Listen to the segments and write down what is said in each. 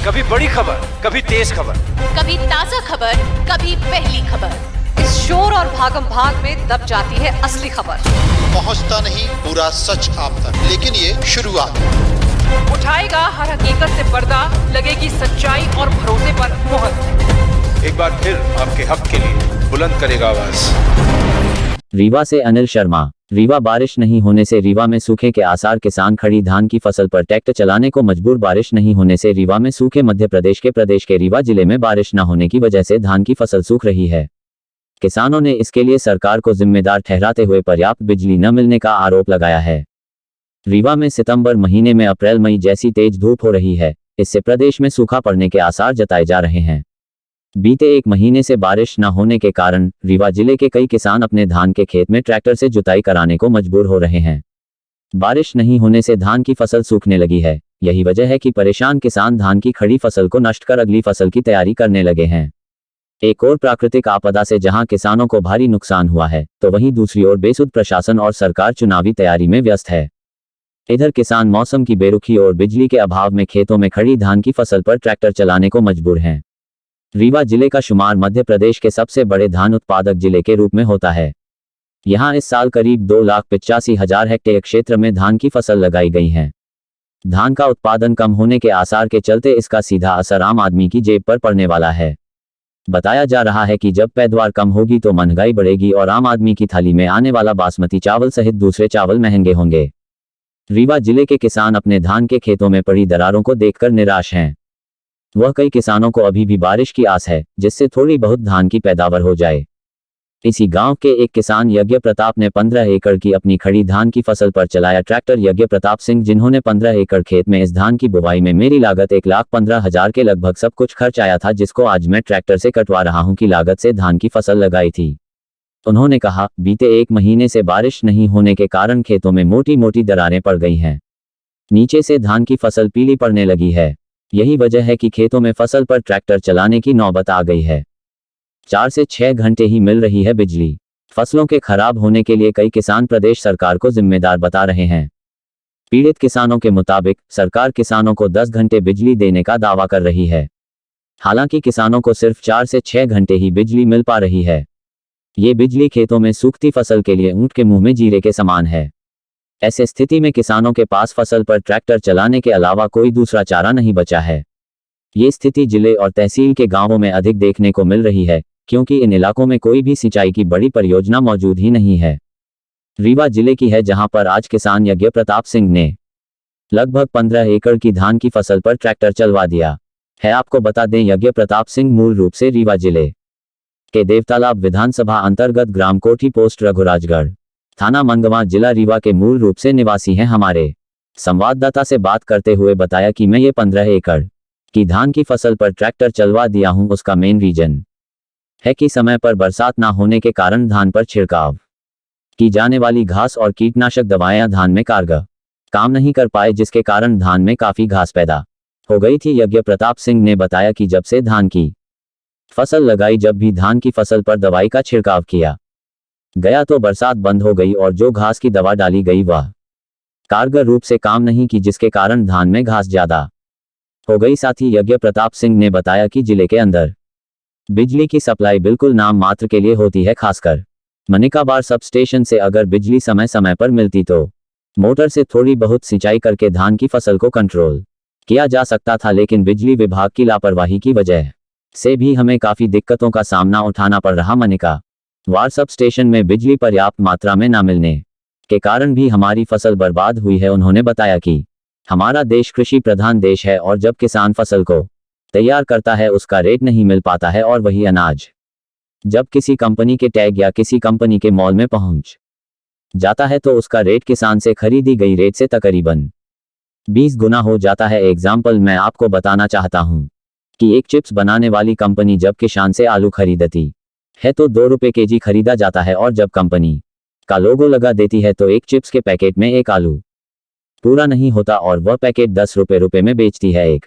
कभी बड़ी खबर, कभी तेज खबर, कभी ताजा खबर, कभी पहली खबर। इस शोर और भागम भाग में दब जाती है असली खबर। पहुंचता नहीं पूरा सच आप तक, लेकिन ये शुरुआत। उठाएगा हर हकीकत से पर्दा, लगेगी सच्चाई और भरोसे पर मुहर। एक बार फिर आपके हक के लिए बुलंद करेगा आवाज। रीवा से अनिल शर्मा। रीवा बारिश नहीं होने से रीवा में सूखे के आसार, किसान खड़ी धान की फसल पर ट्रैक्टर चलाने को मजबूर। बारिश नहीं होने से रीवा में सूखे। मध्य प्रदेश के रीवा जिले में बारिश न होने की वजह से धान की फसल सूख रही है। किसानों ने इसके लिए सरकार को जिम्मेदार ठहराते हुए पर्याप्त बिजली न मिलने का आरोप लगाया है। रीवा में सितंबर महीने में अप्रैल मई जैसी तेज धूप हो रही है, इससे प्रदेश में सूखा पड़ने के आसार जताए जा रहे हैं। बीते एक महीने से बारिश न होने के कारण रीवा जिले के कई किसान अपने धान के खेत में ट्रैक्टर से जुताई कराने को मजबूर हो रहे हैं। बारिश नहीं होने से धान की फसल सूखने लगी है। यही वजह है कि परेशान किसान धान की खड़ी फसल को नष्ट कर अगली फसल की तैयारी करने लगे हैं। एक और प्राकृतिक आपदा से जहां किसानों को भारी नुकसान हुआ है, तो वहीं दूसरी ओर बेसुध प्रशासन और सरकार चुनावी तैयारी में व्यस्त है। इधर किसान मौसम की बेरुखी और बिजली के अभाव में खेतों में खड़ी धान की फसल पर ट्रैक्टर चलाने को मजबूर हैं। रीवा जिले का शुमार मध्य प्रदेश के सबसे बड़े धान उत्पादक जिले के रूप में होता है। यहां इस साल करीब 2,85,000 हेक्टेयर क्षेत्र में धान की फसल लगाई गई है। धान का उत्पादन कम होने के आसार के चलते इसका सीधा असर आम आदमी की जेब पर पड़ने वाला है। बताया जा रहा है कि जब पैदावार कम होगी तो महंगाई बढ़ेगी और आम आदमी की थाली में आने वाला बासमती चावल सहित दूसरे चावल महंगे होंगे। रीवा जिले के किसान अपने धान के खेतों में पड़ी दरारों को देखकर निराश हैं। वह कई किसानों को अभी भी बारिश की आस है, जिससे थोड़ी बहुत धान की पैदावार हो जाए। इसी गांव के एक किसान यज्ञ प्रताप ने 15 एकड़ की अपनी खड़ी धान की फसल पर चलाया ट्रैक्टर। यज्ञ प्रताप सिंह, जिन्होंने 15 एकड़ खेत में इस धान की बुवाई में मेरी लागत 1,15,000 के लगभग सब कुछ खर्च आया था, जिसको आज मैं ट्रैक्टर से कटवा रहा हूं, की लागत से धान की फसल लगाई थी। उन्होंने कहा, बीते एक महीने से बारिश नहीं होने के कारण खेतों में मोटी मोटी दरारें पड़ गई हैं। नीचे से धान की फसल पीली पड़ने लगी है। यही वजह है कि खेतों में फसल पर ट्रैक्टर चलाने की नौबत आ गई है। 4 से 6 घंटे ही मिल रही है बिजली। फसलों के खराब होने के लिए कई किसान प्रदेश सरकार को जिम्मेदार बता रहे हैं। पीड़ित किसानों के मुताबिक सरकार किसानों को 10 घंटे बिजली देने का दावा कर रही है। हालांकि किसानों को सिर्फ 4 से 6 घंटे ही बिजली मिल पा रही है। ये बिजली खेतों में सूखती फसल के लिए ऊंट के मुंह में जीरे के समान है। ऐसे स्थिति में किसानों के पास फसल पर ट्रैक्टर चलाने के अलावा कोई दूसरा चारा नहीं बचा है। ये स्थिति जिले और तहसील के गांवों में अधिक देखने को मिल रही है, क्योंकि इन इलाकों में कोई भी सिंचाई की बड़ी परियोजना मौजूद ही नहीं है। रीवा जिले की है, जहां पर आज किसान यज्ञ प्रताप सिंह ने लगभग 15 एकड़ की धान की फसल पर ट्रैक्टर चलवा दिया है। आपको बता दें, यज्ञ प्रताप सिंह मूल रूप से रीवा जिले के देवतालाब विधानसभा अंतर्गत ग्राम कोठी पोस्ट रघुराजगढ़ थाना मंगवा जिला रीवा के मूल रूप से निवासी हैं। हमारे संवाददाता से बात करते हुए बताया कि मैं ये 15 एकड़ की धान की फसल पर ट्रैक्टर चलवा दिया हूं। उसका मेन रीजन है कि समय पर बरसात ना होने के कारण धान पर छिड़काव की जाने वाली घास और कीटनाशक दवाएं धान में कारगर काम नहीं कर पाए, जिसके कारण धान में काफी घास पैदा हो गई थी। यज्ञ प्रताप सिंह ने बताया कि जब से धान की फसल लगाई, जब भी धान की फसल पर दवाई का छिड़काव किया गया तो बरसात बंद हो गई और जो घास की दवा डाली गई वह कारगर रूप से काम नहीं की, जिसके कारण धान में घास ज्यादा हो गई। साथ ही यज्ञ प्रताप सिंह ने बताया कि जिले के अंदर बिजली की सप्लाई बिल्कुल नाम मात्र के लिए होती है। खासकर मनिकाबार सब स्टेशन से अगर बिजली समय समय पर मिलती तो मोटर से थोड़ी बहुत सिंचाई करके धान की फसल को कंट्रोल किया जा सकता था, लेकिन बिजली विभाग की लापरवाही की वजह से भी हमें काफी दिक्कतों का सामना उठाना पड़ रहा। मनिका वार सब स्टेशन में बिजली पर्याप्त मात्रा में न मिलने के कारण भी हमारी फसल बर्बाद हुई है। उन्होंने बताया कि हमारा देश कृषि प्रधान देश है और जब किसान फसल को तैयार करता है उसका रेट नहीं मिल पाता है, और वही अनाज जब किसी कंपनी के टैग या किसी कंपनी के मॉल में पहुंच जाता है तो उसका रेट किसान से खरीदी गई रेट से तकरीबन 20 गुना हो जाता है। एग्जाम्पल मैं आपको बताना चाहता हूं कि एक चिप्स बनाने वाली कंपनी जब किसान से आलू खरीदती है तो 2 रुपए केजी खरीदा जाता है, और जब कंपनी का लोगो लगा देती है तो एक चिप्स के पैकेट में एक आलू पूरा नहीं होता और वह पैकेट 10 रुपए में बेचती है। एक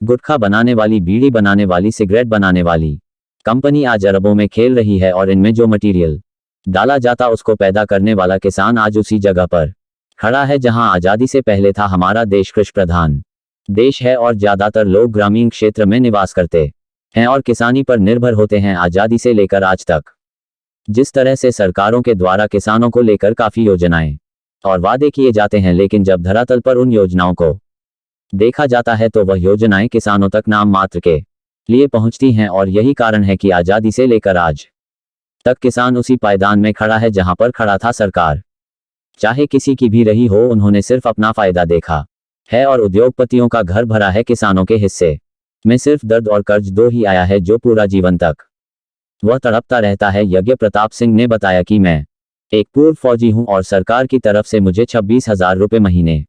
गुटखा बनाने वाली, बीड़ी बनाने वाली, सिगरेट बनाने वाली कंपनी आज अरबों में खेल रही है, और इनमें जो मटेरियल डाला जाता उसको पैदा करने वाला किसान आज उसी जगह पर खड़ा है जहां आजादी से पहले था हमारा देश कृषि प्रधान देश है और ज्यादातर लोग ग्रामीण क्षेत्र में निवास करते हैं और किसानी पर निर्भर होते हैं आजादी से लेकर आज तक। जिस तरह से सरकारों के द्वारा किसानों को लेकर काफी योजनाएं और वादे किए जाते हैं, लेकिन जब धरातल पर उन योजनाओं को देखा जाता है तो वह योजनाएं किसानों तक नाम मात्र के लिए पहुंचती हैं। और यही कारण है कि आजादी से लेकर आज तक किसान उसी पायदान में खड़ा है जहां पर खड़ा था सरकार चाहे किसी की भी रही हो। उन्होंने सिर्फ अपना फायदा देखा है और उद्योगपतियों का घर भरा है। किसानों के हिस्से में सिर्फ दर्द और कर्ज दो ही आया है जो पूरा जीवन तक वह तड़पता रहता है। यज्ञ प्रताप सिंह ने बताया कि मैं एक पूर्व फौजी हूं और सरकार की तरफ से मुझे 26,000 रुपये महीने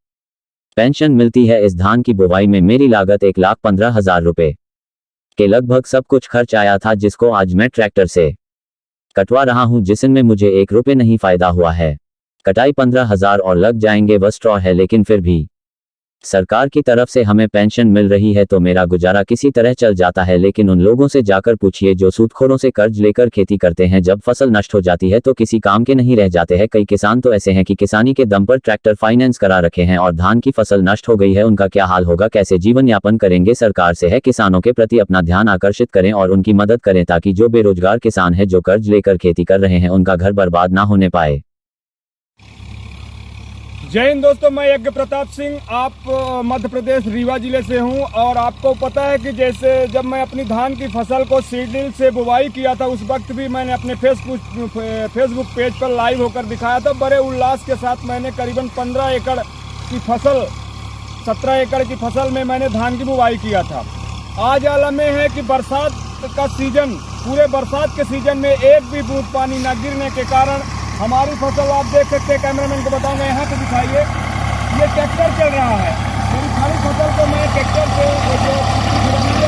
पेंशन मिलती है। इस धान की बुवाई में मेरी लागत 1,15,000 रुपये के लगभग सब कुछ खर्च आया था, जिसको आज मैं ट्रैक्टर से कटवा रहा हूं, जिसमें मुझे 1 रुपये नहीं फायदा हुआ है। कटाई 15,000 और लग जाएंगे, वह स्ट्रॉ है, लेकिन फिर भी सरकार की तरफ से हमें पेंशन मिल रही है तो मेरा गुजारा किसी तरह चल जाता है। लेकिन उन लोगों से जाकर पूछिए जो सूदखोरों से कर्ज लेकर खेती करते हैं, जब फसल नष्ट हो जाती है तो किसी काम के नहीं रह जाते हैं। कई किसान तो ऐसे हैं कि किसानी के दम पर ट्रैक्टर फाइनेंस करा रखे हैं और धान की फसल नष्ट हो गई है। उनका क्या हाल होगा, कैसे जीवन यापन करेंगे। सरकार से है किसानों के प्रति अपना ध्यान आकर्षित करें और उनकी मदद करें ताकि जो बेरोजगार किसान है जो कर्ज लेकर खेती कर रहे हैं उनका घर बर्बाद ना होने पाए। जय हिंद दोस्तों, मैं यज्ञ प्रताप सिंह आप मध्य प्रदेश रीवा जिले से हूं। और आपको पता है कि जैसे जब मैं अपनी धान की फसल को सीडड्रिल से बुवाई किया था, उस वक्त भी मैंने अपने फेसबुक पेज पर लाइव होकर दिखाया था। बड़े उल्लास के साथ मैंने करीबन 15 एकड़ की फसल 17 एकड़ की फसल में मैंने धान की बुवाई किया था। आज आलम में है कि बरसात का सीजन, पूरे बरसात के सीजन में एक भी बूंद पानी न गिरने के कारण हमारी फसल आप देख सकते हैं। कैमरामैन को बताऊंगा, यहाँ पे दिखाइए, ये ट्रैक्टर चल रहा है। मेरी खाली फसल को मैं ट्रैक्टर से जो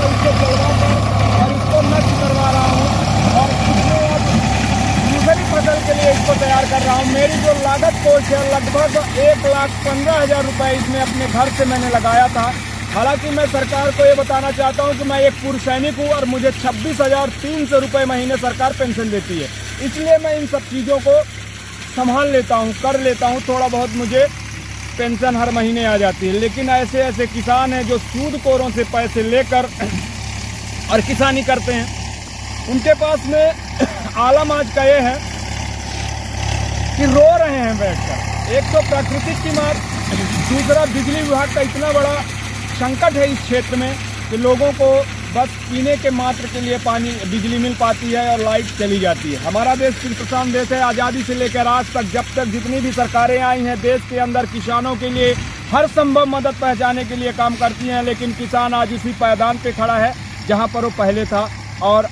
उससे चलवा कर और इसको नष्ट करवा रहा हूँ और इसमें अब दूसरी फसल के लिए इसको तैयार कर रहा हूँ। मेरी जो लागत कोष है लगभग 1,15,000 रुपये इसमें अपने घर से मैंने लगाया था। हालांकि मैं सरकार को ये बताना चाहता हूँ कि मैं एक पूर्व सैनिक हूँ और मुझे 26,300 रुपये महीने सरकार पेंशन देती है, इसलिए मैं इन सब चीज़ों को संभाल लेता हूँ, कर लेता हूँ। थोड़ा बहुत मुझे पेंशन हर महीने आ जाती है। लेकिन ऐसे ऐसे किसान हैं जो सूदखोरों से पैसे लेकर और किसानी करते हैं, उनके पास में आलम आज का ये है कि रो रहे हैं बैठकर। एक तो प्राकृतिक की मार, दूसरा बिजली विभाग का इतना बड़ा संकट है इस क्षेत्र में कि लोगों को बस पीने के मात्र के लिए पानी बिजली मिल पाती है और लाइट चली जाती है। हमारा देश किसान देश है। आज़ादी से लेकर आज तक जब तक जितनी भी सरकारें आई हैं, देश के अंदर किसानों के लिए हर संभव मदद पहुंचाने के लिए काम करती हैं। लेकिन किसान आज उसी पायदान पे खड़ा है जहां पर वो पहले था और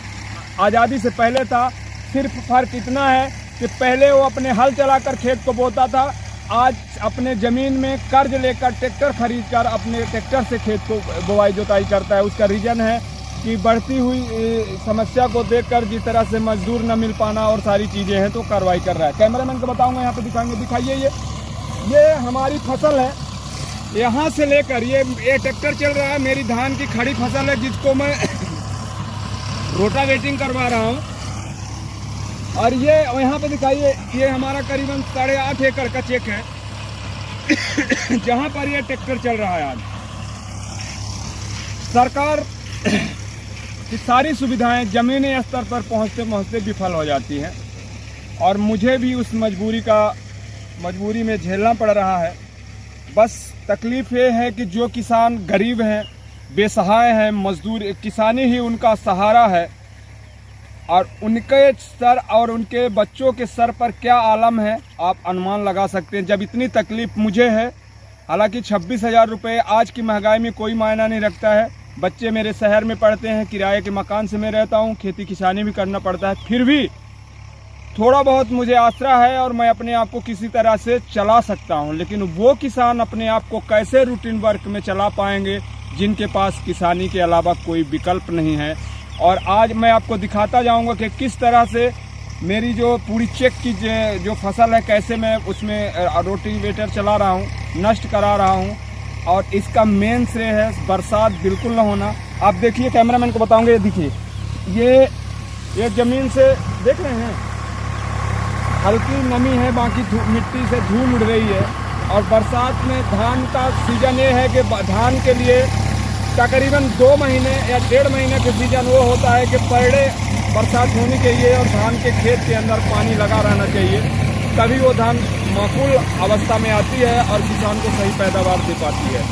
आज़ादी से पहले था। सिर्फ फर्क इतना है कि पहले वो अपने हल चलाकर खेत को बोता था, आज अपने ज़मीन में कर्ज लेकर ट्रैक्टर खरीद कर अपने ट्रैक्टर से खेत को बुवाई जोताई करता है। उसका रीज़न है कि बढ़ती हुई समस्या को देखकर जिस तरह से मजदूर न मिल पाना और सारी चीज़ें हैं तो कार्रवाई कर रहा है। कैमरामैन को बताऊंगा, यहाँ पे दिखाइए, ये हमारी फसल है। यहाँ से लेकर ये ट्रैक्टर चल रहा है, मेरी धान की खड़ी फसल है जिसको मैं रोटावेटिंग करवा रहा हूँ। और ये यहाँ पे दिखाइए, ये हमारा करीबन 8.5 एकड़ का चेक है जहाँ पर ये ट्रैक्टर चल रहा है। आज सरकार की सारी सुविधाएं जमीनी स्तर पर पहुँचते पहुँचते विफल हो जाती हैं और मुझे भी उस मजबूरी में झेलना पड़ रहा है। बस तकलीफ़ ये है कि जो किसान गरीब हैं, बेसहाय हैं, मजदूर, किसानी ही उनका सहारा है और उनके सर और उनके बच्चों के सर पर क्या आलम है आप अनुमान लगा सकते हैं। जब इतनी तकलीफ़ मुझे है, हालांकि 26,000 रुपये आज की महंगाई में कोई मायना नहीं रखता है। बच्चे मेरे शहर में पढ़ते हैं, किराए के मकान से मैं रहता हूं, खेती किसानी भी करना पड़ता है, फिर भी थोड़ा बहुत मुझे आसरा है और मैं अपने आप को किसी तरह से चला सकता हूं। लेकिन वो किसान अपने आप को कैसे रूटीन वर्क में चला पाएंगे जिनके पास किसानी के अलावा कोई विकल्प नहीं है। और आज मैं आपको दिखाता जाऊंगा कि किस तरह से मेरी जो पूरी चेक की जो फसल है, कैसे मैं उसमें रोटावेटर चला रहा हूँ, नष्ट करा रहा हूँ। और इसका मेन श्रेय है बरसात बिल्कुल ना होना। आप देखिए, कैमरामैन को बताऊंगे, ये देखिए, ये ज़मीन से देख रहे हैं हल्की नमी है, बाकी मिट्टी से धूल उड़ रही है और बरसात में धान का सीजन ये है कि धान के लिए तकरीबन 2 महीने या 1.5 महीने के सीजन वो होता है कि पर डे बरसात होनी चाहिए और धान के खेत के अंदर पानी लगा रहना चाहिए, तभी वो धान माकूल अवस्था में आती है और किसान को सही पैदावार दे पाती है।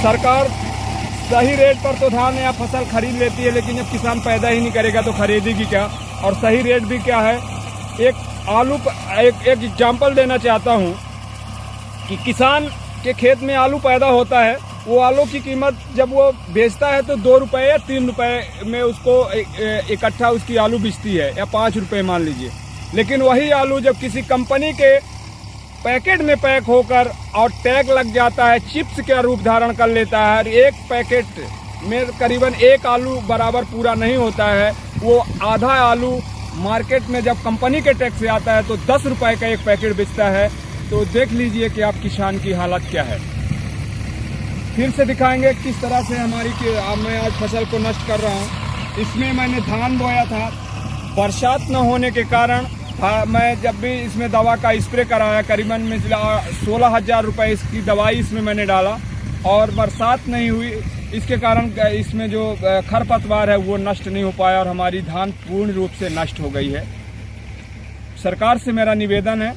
सरकार सही रेट पर तो धान या फसल खरीद लेती है, लेकिन जब किसान पैदा ही नहीं करेगा तो खरीदेगी क्या, और सही रेट भी क्या है। एक एग्जाम्पल देना चाहता हूँ कि किसान के खेत में आलू पैदा होता है, वो आलू की कीमत जब वो बेचता है तो 2 रुपये या 3 रुपये में उसको इकट्ठा उसकी आलू बिकती है, या 5 रुपये मान लीजिए। लेकिन वही आलू जब किसी कंपनी के पैकेट में पैक होकर और टैग लग जाता है, चिप्स का रूप धारण कर लेता है, और एक पैकेट में करीबन 1 आलू बराबर पूरा नहीं होता है, वो आधा आलू मार्केट में जब कंपनी के टैक्स से आता है तो 10 रुपये का एक पैकेट बेचता है। तो देख लीजिए कि आप किसान की हालत क्या है। फिर से दिखाएंगे किस तरह से मैं आज फसल को नष्ट कर रहा हूँ। इसमें मैंने धान बोया था, बरसात न होने के कारण मैं जब भी इसमें दवा का स्प्रे कराया, करीबन में 16,000 रुपये इसकी दवाई इसमें मैंने डाला, और बरसात नहीं हुई, इसके कारण इसमें जो खरपतवार है वो नष्ट नहीं हो पाया और हमारी धान पूर्ण रूप से नष्ट हो गई है। सरकार से मेरा निवेदन है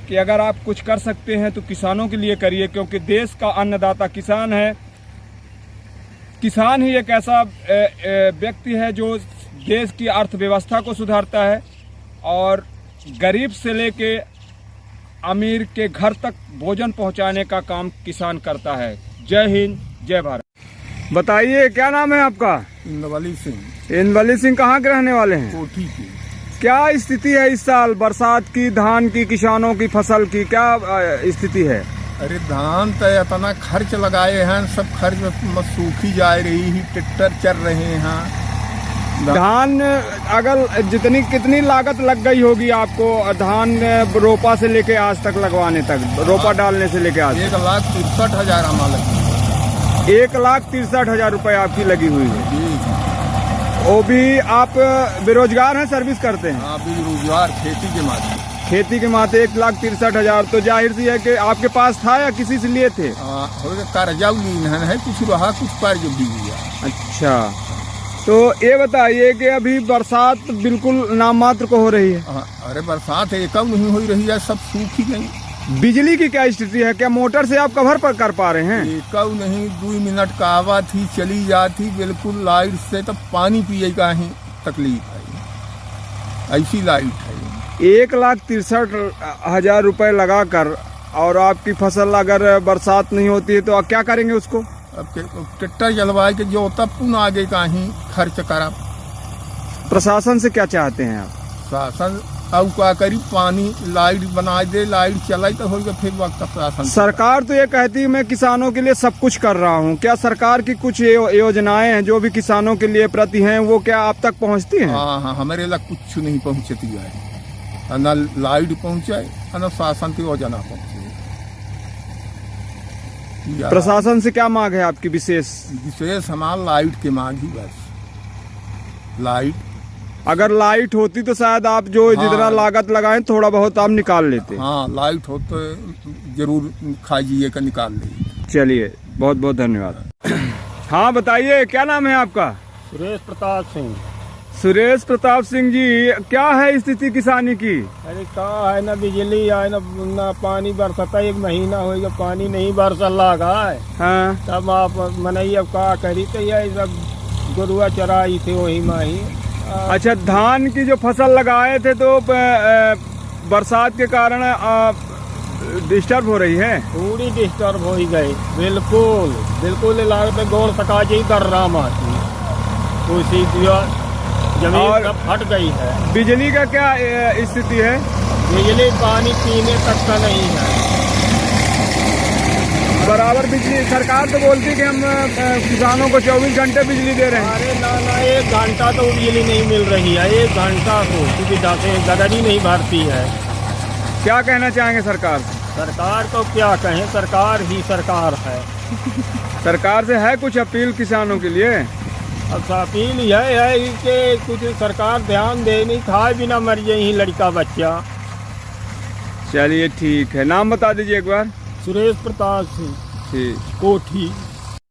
कि अगर आप कुछ कर सकते हैं तो किसानों के लिए करिए, क्योंकि देश का अन्नदाता किसान है। किसान ही एक ऐसा व्यक्ति है जो देश की अर्थव्यवस्था को सुधारता है और गरीब से लेके अमीर के घर तक भोजन पहुंचाने का काम किसान करता है। जय हिंद, जय भारत। बताइए क्या नाम है आपका? इंद्रवली सिंह। इंद्रवली सिंह कहाँ के रहने वाले हैं? कोठी की। क्या स्थिति है इस साल बरसात की, धान की, किसानों की फसल की क्या स्थिति है? अरे धान तो इतना खर्च लगाए हैं, सब खर्च सूखी जा रही है, ट्रैक्टर चल रहे हैं। धान अगर कितनी लागत लग गई होगी आपको धान रोपा से लेके आज तक लगवाने तक, रोपा डालने से लेके आज? 1,63,000 हमारा लगी। 1,63,000 रुपये आपकी लगी हुई है। वो भी आप बेरोजगार हैं, सर्विस करते हैं? हाँ, बेरोजगार, खेती के माथे। खेती के माथे 1,63,000, तो जाहिर सी है कि आपके पास था या किसी से लिए थे? कर्जा है, कुछ रहा, कुछ कर्ज भी लिया। अच्छा, तो ये बताइए कि अभी बरसात बिल्कुल नाममात्र को हो रही है। अरे बरसात एक नहीं हो रही है, सब सूख ही गई। बिजली की क्या स्थिति है? क्या मोटर से आप कवर पर कर पा रहे हैं? एक नहीं, 2 मिनट का आवा थी, चली जाती बिल्कुल लाइट से, तो पानी पिए का ही तकलीफ है, ऐसी लाइट है। 1,63,000 रुपये लगाकर और आपकी फसल अगर बरसात नहीं होती है तो आप क्या करेंगे उसको? अब ट्रैक्टर जलवाए के जो तब पुनः आगे का ही खर्च करा। प्रशासन से क्या चाहते हैं आप? शासन अब क्या करी, पानी लाइट बना दे, लाइट चलाई तो होगा, फिर वक्त प्रशासन। सरकार तो ये कहती है मैं किसानों के लिए सब कुछ कर रहा हूँ। क्या सरकार की कुछ योजनाएं हैं जो भी किसानों के लिए प्रति हैं, वो क्या आप तक पहुँचती हैं? हाँ, हमारे लग कुछ नहीं पहुँचती है, न लाइट पहुँचे न शासन की योजना पहुँचे। प्रशासन से क्या मांग है आपकी? विशेष हमारा लाइट की मांग ही बस। लाइट अगर लाइट होती तो शायद आप जो जितना लागत लगाएं थोड़ा बहुत आप निकाल लेते। हाँ, लाइट हो तो जरूर खाइए का निकाल लीजिए। चलिए, बहुत बहुत धन्यवाद। हाँ बताइए, क्या नाम है आपका? सुरेश प्रताप सिंह। सुरेश प्रताप सिंह जी, क्या है स्थिति किसानी की? अरे क्या है, ना बिजली है ना पानी बरसता, 1 महीना होगा पानी नहीं बरसल लगा है। हाँ, तब आप मनई अब क्या करी, तो यही सब गुरुआ चराई थे वही माही। अच्छा, धान की जो फसल लगाए थे तो बरसात के कारण डिस्टर्ब हो रही है? पूरी डिस्टर्ब हो ही गई, बिल्कुल लागत गोल सका जी कर रहा माती, उसी जमीन सब फट गई है। बिजली का क्या स्थिति है? बिजली पानी पीने तक का नहीं है बराबर बिजली। सरकार तो बोलती है कि हम किसानों को 24 घंटे बिजली दे रहे हैं। अरे ना, 1 घंटा तो बिजली नहीं मिल रही है, 1 घंटा को सुविधा से गदर ही नहीं भरती है। क्या कहना चाहेंगे सरकार? सरकार को क्या कहें, सरकार ही सरकार है। सरकार से है कुछ अपील किसानों के लिए? अब अपील यह है कि कुछ सरकार ध्यान दे, नहीं खाए बिना मर जाए ही लड़का बच्चा। चलिए ठीक है, नाम बता दीजिए एक बार। सुरेश प्रताप सिंह ठीक। कोठी।